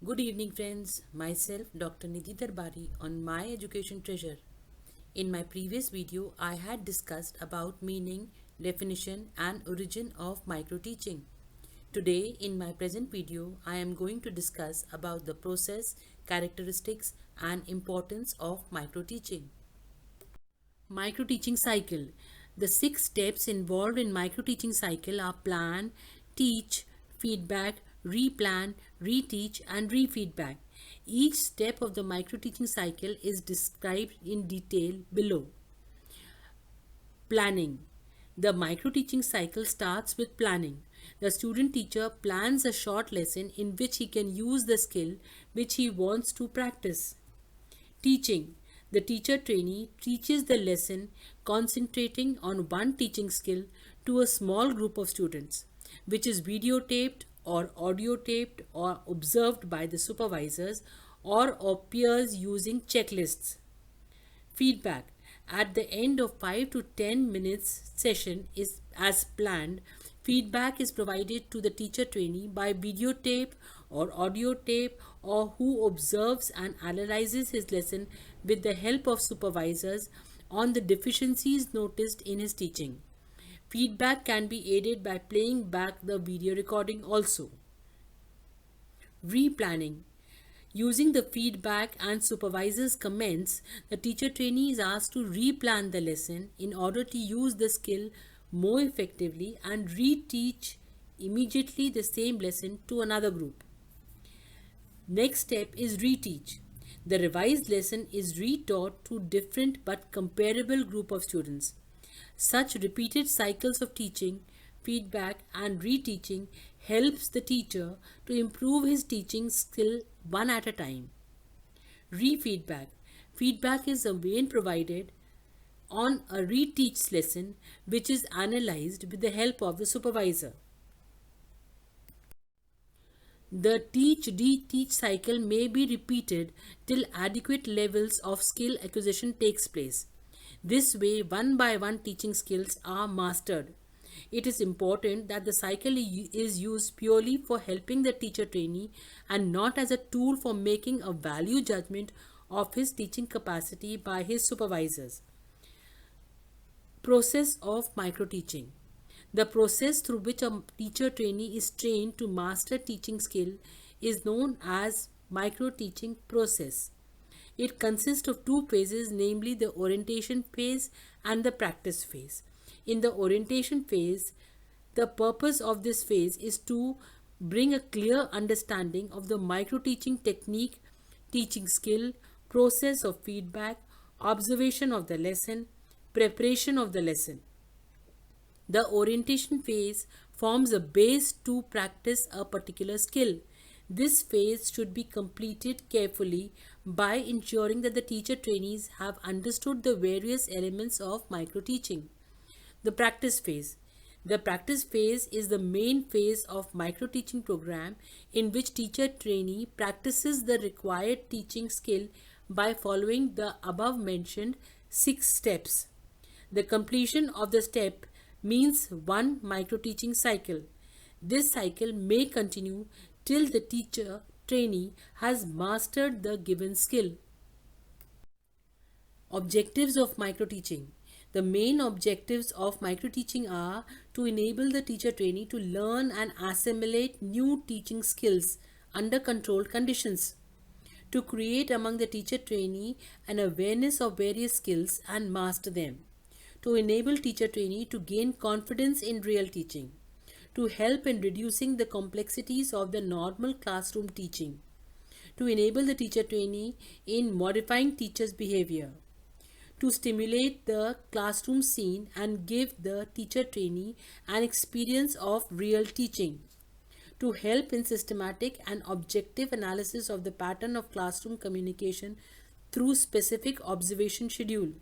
Good evening, friends. Myself, Dr. Nidhi Darbari, on My Education Treasure. In my previous video, I had discussed about meaning, definition, and origin of microteaching. Today, in my present video, I am going to discuss about the process, characteristics, and importance of microteaching. Microteaching cycle. The 6 steps involved in microteaching cycle are plan, teach, feedback, replan, reteach, and refeedback. Each step of the microteaching cycle is described in detail below. Planning. The microteaching cycle starts with planning. The student teacher plans a short lesson in which he can use the skill which he wants to practice. Teaching. The teacher trainee teaches the lesson concentrating on one teaching skill to a small group of students, which is videotaped or audio taped or observed by the supervisors or peers using checklists. Feedback. At the end of 5 to 10 minutes session is as planned. Feedback is provided to the teacher trainee by videotape or audio tape or who observes and analyzes his lesson with the help of supervisors on the deficiencies noticed in his teaching. Feedback can be aided by playing back the video recording also. Replanning. Using the feedback and supervisor's comments, the teacher trainee is asked to replan the lesson in order to use the skill more effectively and reteach immediately the same lesson to another group. Next step is reteach. The revised lesson is retaught to different but comparable group of students. Such repeated cycles of teaching, feedback and reteaching helps the teacher to improve his teaching skill one at a time. Refeedback. Feedback is again provided on a reteach lesson which is analyzed with the help of the supervisor. The teach-reteach cycle may be repeated till adequate levels of skill acquisition takes place. This way, one by one teaching skills are mastered. It is important that the cycle is used purely for helping the teacher trainee and not as a tool for making a value judgment of his teaching capacity by his supervisors. Process of microteaching. The process through which a teacher trainee is trained to master teaching skill is known as microteaching process. It consists of 2 phases, namely the orientation phase and the practice phase. In the orientation phase, the purpose of this phase is to bring a clear understanding of the microteaching technique, teaching skill, process of feedback, observation of the lesson, preparation of the lesson. The orientation phase forms a base to practice a particular skill. This phase should be completed carefully by ensuring that the teacher trainees have understood the various elements of microteaching. The practice phase. The practice phase is the main phase of microteaching program in which teacher trainee practices the required teaching skill by following the above mentioned 6 steps. The completion of the step means one microteaching cycle. This cycle may continue till the teacher trainee has mastered the given skill. Objectives of microteaching. The main objectives of microteaching are to enable the teacher trainee to learn and assimilate new teaching skills under controlled conditions, to create among the teacher trainee an awareness of various skills and master them, to enable teacher trainee to gain confidence in real teaching, to help in reducing the complexities of the normal classroom teaching, to enable the teacher trainee in modifying teachers' behavior, to stimulate the classroom scene and give the teacher trainee an experience of real teaching, to help in systematic and objective analysis of the pattern of classroom communication through specific observation schedule,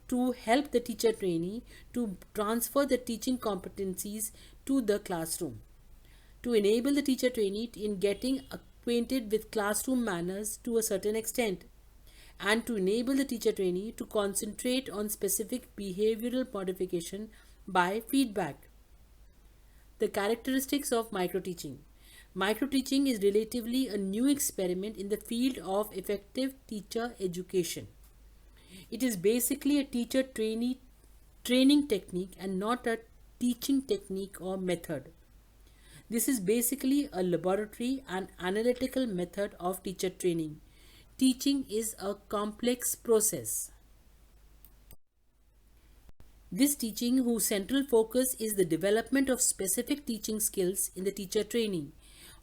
to help the teacher trainee to transfer the teaching competencies to the classroom, to enable the teacher trainee in getting acquainted with classroom manners to a certain extent, and to enable the teacher trainee to concentrate on specific behavioral modification by feedback. The characteristics of microteaching. Microteaching is relatively a new experiment in the field of effective teacher education. It is basically a teacher trainee training technique and not a teaching technique or method. This is basically a laboratory and analytical method of teacher training. Teaching is a complex process. This teaching, whose central focus is the development of specific teaching skills in the teacher training.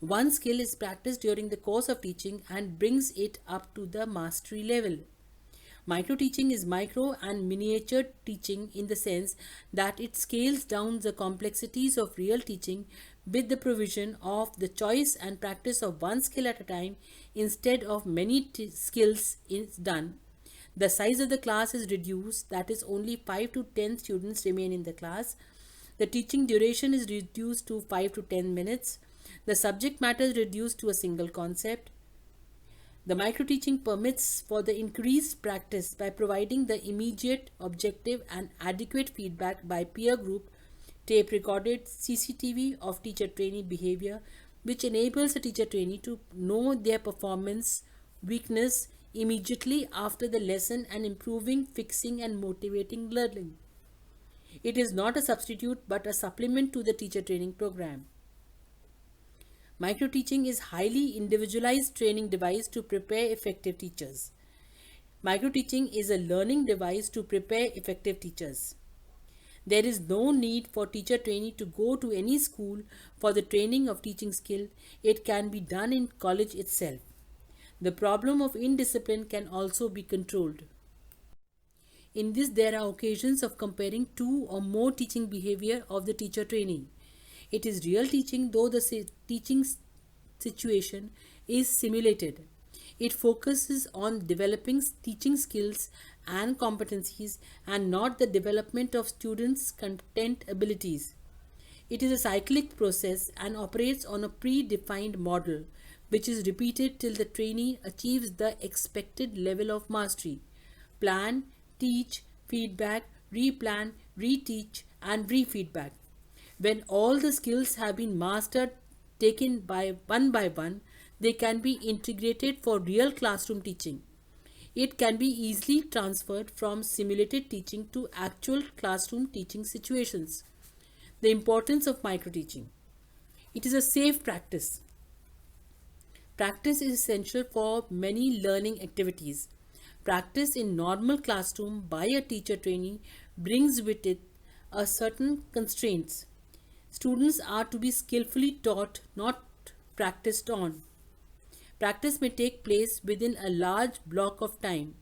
One skill is practiced during the course of teaching and brings it up to the mastery level. Micro teaching is micro and miniature teaching in the sense that it scales down the complexities of real teaching with the provision of the choice and practice of one skill at a time instead of many skills is done. The size of the class is reduced, that is, only 5 to 10 students remain in the class. The teaching duration is reduced to 5 to 10 minutes. The subject matter is reduced to a single concept. The microteaching permits for the increased practice by providing the immediate, objective, and adequate feedback by peer group, tape recorded CCTV of teacher trainee behavior, which enables a teacher trainee to know their performance weakness immediately after the lesson and improving, fixing, and motivating learning. It is not a substitute but a supplement to the teacher training program. Microteaching is highly individualized training device to prepare effective teachers. Microteaching is a learning device to prepare effective teachers. There is no need for teacher trainee to go to any school for the training of teaching skill. It can be done in college itself. The problem of indiscipline can also be controlled. In this, there are occasions of comparing two or more teaching behavior of the teacher trainee. It is real teaching, though the teaching situation is simulated. It focuses on developing teaching skills and competencies and not the development of students' content abilities. It is a cyclic process and operates on a predefined model, which is repeated till the trainee achieves the expected level of mastery. Plan, teach, feedback, replan, reteach, and refeedback. When all the skills have been mastered, taken by one, they can be integrated for real classroom teaching. It can be easily transferred from simulated teaching to actual classroom teaching situations. The importance of microteaching. It is a safe practice. Practice is essential for many learning activities. Practice in normal classroom by a teacher trainee brings with it a certain constraints. Students are to be skillfully taught, not practiced on. Practice may take place within a large block of time.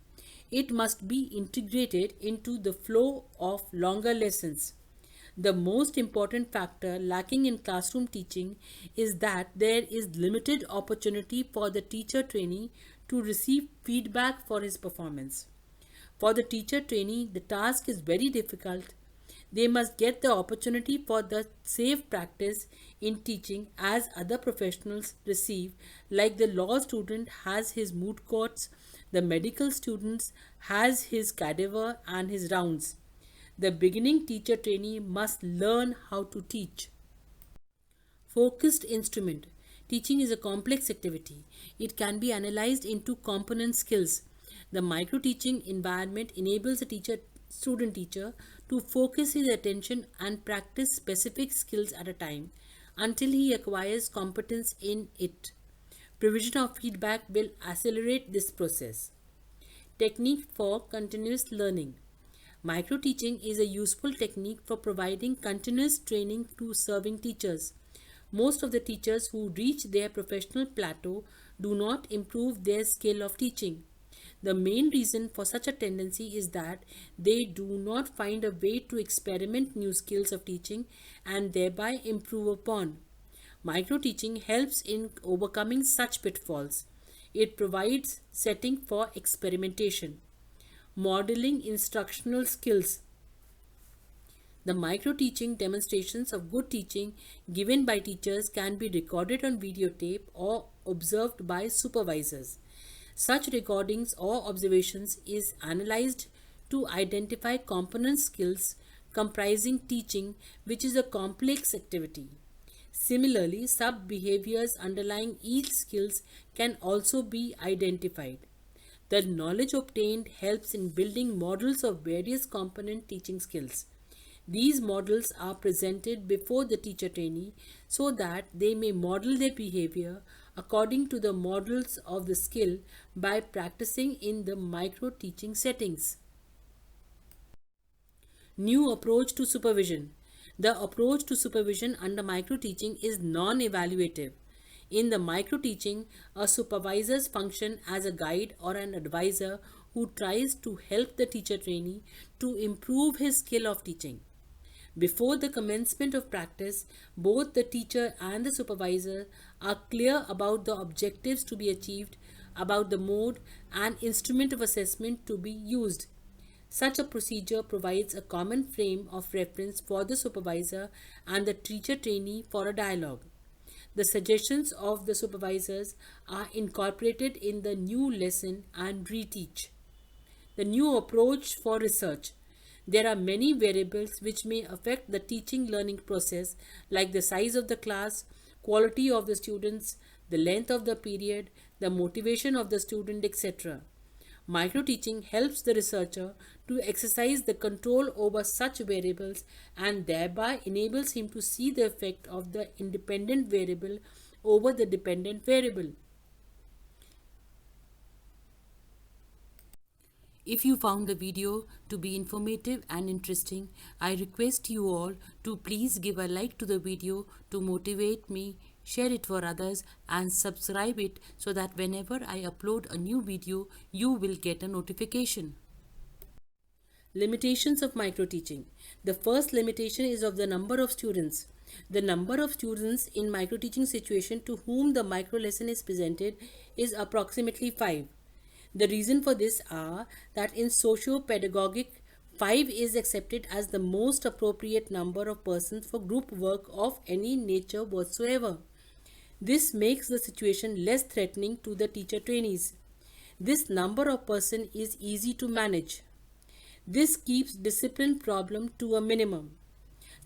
It must be integrated into the flow of longer lessons. The most important factor lacking in classroom teaching is that there is limited opportunity for the teacher trainee to receive feedback for his performance. For the teacher trainee, the task is very difficult. They must get the opportunity for the safe practice in teaching as other professionals receive, like the law student has his moot courts, the medical student has his cadaver and his rounds. The beginning teacher trainee must learn how to teach. Focused instrument. Teaching is a complex activity. It can be analyzed into component skills. The micro-teaching environment enables a student teacher to focus his attention and practice specific skills at a time until he acquires competence in it. Provision of feedback will accelerate this process. Technique for continuous learning. Micro-teaching is a useful technique for providing continuous training to serving teachers. Most of the teachers who reach their professional plateau do not improve their skill of teaching. The main reason for such a tendency is that they do not find a way to experiment new skills of teaching and thereby improve upon. Micro-teaching helps in overcoming such pitfalls. It provides setting for experimentation. Modeling instructional skills. The micro-teaching demonstrations of good teaching given by teachers can be recorded on videotape or observed by supervisors. Such recordings or observations is analyzed to identify component skills comprising teaching, which is a complex activity. Similarly, sub-behaviors underlying each skills can also be identified. The knowledge obtained helps in building models of various component teaching skills. These models are presented before the teacher trainee so that they may model their behavior according to the models of the skill by practicing in the micro teaching settings. New approach to supervision. The approach to supervision under micro teaching is non evaluative. In the micro teaching, a supervisor's function as a guide or an advisor who tries to help the teacher trainee to improve his skill of teaching. Before the commencement of practice, both the teacher and the supervisor are clear about the objectives to be achieved, about the mode and instrument of assessment to be used. Such a procedure provides a common frame of reference for the supervisor and the teacher trainee for a dialogue. The suggestions of the supervisors are incorporated in the new lesson and reteach. The new approach for research. There are many variables which may affect the teaching learning process, like the size of the class, quality of the students, the length of the period, the motivation of the student, etc. Microteaching helps the researcher to exercise the control over such variables and thereby enables him to see the effect of the independent variable over the dependent variable. If you found the video to be informative and interesting, I request you all to please give a like to the video to motivate me, share it for others and subscribe it so that whenever I upload a new video, you will get a notification. Limitations of microteaching. The first limitation is of the number of students. The number of students in microteaching situation to whom the micro lesson is presented is approximately 5. The reason for this are that in socio-pedagogic, 5 is accepted as the most appropriate number of persons for group work of any nature whatsoever. This makes the situation less threatening to the teacher trainees. This number of persons is easy to manage. This keeps discipline problem to a minimum.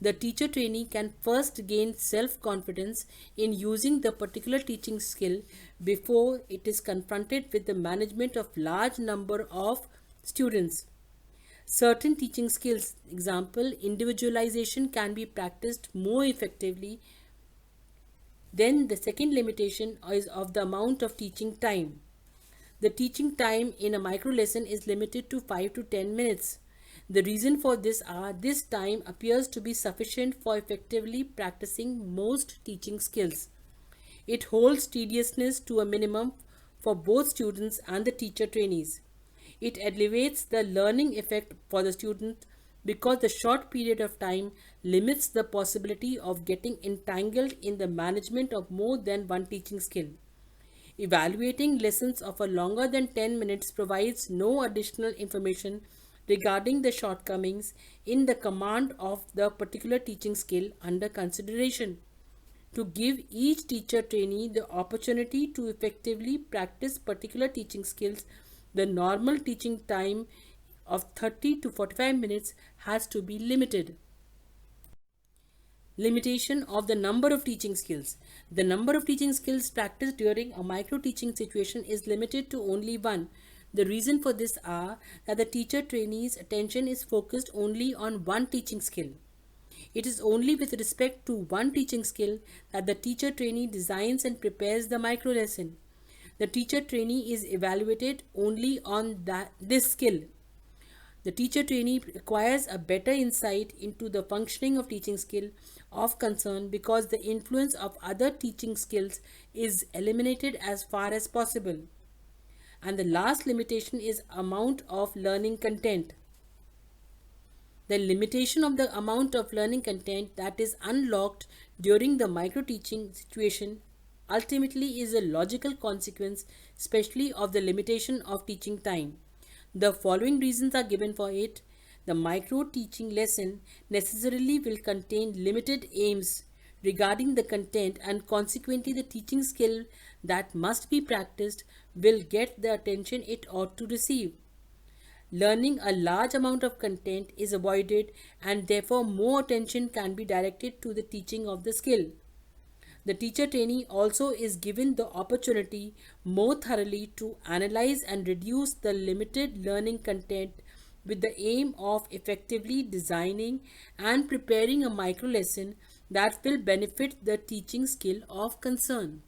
The teacher trainee can first gain self-confidence in using the particular teaching skill before it is confronted with the management of large number of students. Certain teaching skills, example, individualization, can be practiced more effectively. Then the second limitation is of the amount of teaching time. The teaching time in a micro lesson is limited to 5 to 10 minutes. The reason for this are this time appears to be sufficient for effectively practicing most teaching skills. It holds tediousness to a minimum for both students and the teacher trainees. It elevates the learning effect for the student because the short period of time limits the possibility of getting entangled in the management of more than one teaching skill. Evaluating lessons of a longer than 10 minutes provides no additional information regarding the shortcomings in the command of the particular teaching skill under consideration. To give each teacher trainee the opportunity to effectively practice particular teaching skills, the normal teaching time of 30 to 45 minutes has to be limited. Limitation of the number of teaching skills. The number of teaching skills practiced during a micro teaching situation is limited to only one. The reason for this are that the teacher trainee's attention is focused only on one teaching skill. It is only with respect to one teaching skill that the teacher trainee designs and prepares the micro lesson. The teacher trainee is evaluated only on this skill. The teacher trainee acquires a better insight into the functioning of teaching skill of concern because the influence of other teaching skills is eliminated as far as possible. And the last limitation is amount of learning content. The limitation of the amount of learning content that is unlocked during the micro teaching situation ultimately is a logical consequence, especially of the limitation of teaching time. The following reasons are given for it. The micro teaching lesson necessarily will contain limited aims regarding the content, and consequently the teaching skill that must be practiced will get the attention it ought to receive. Learning a large amount of content is avoided and therefore more attention can be directed to the teaching of the skill. The teacher trainee also is given the opportunity more thoroughly to analyze and reduce the limited learning content with the aim of effectively designing and preparing a micro lesson that will benefit the teaching skill of concern.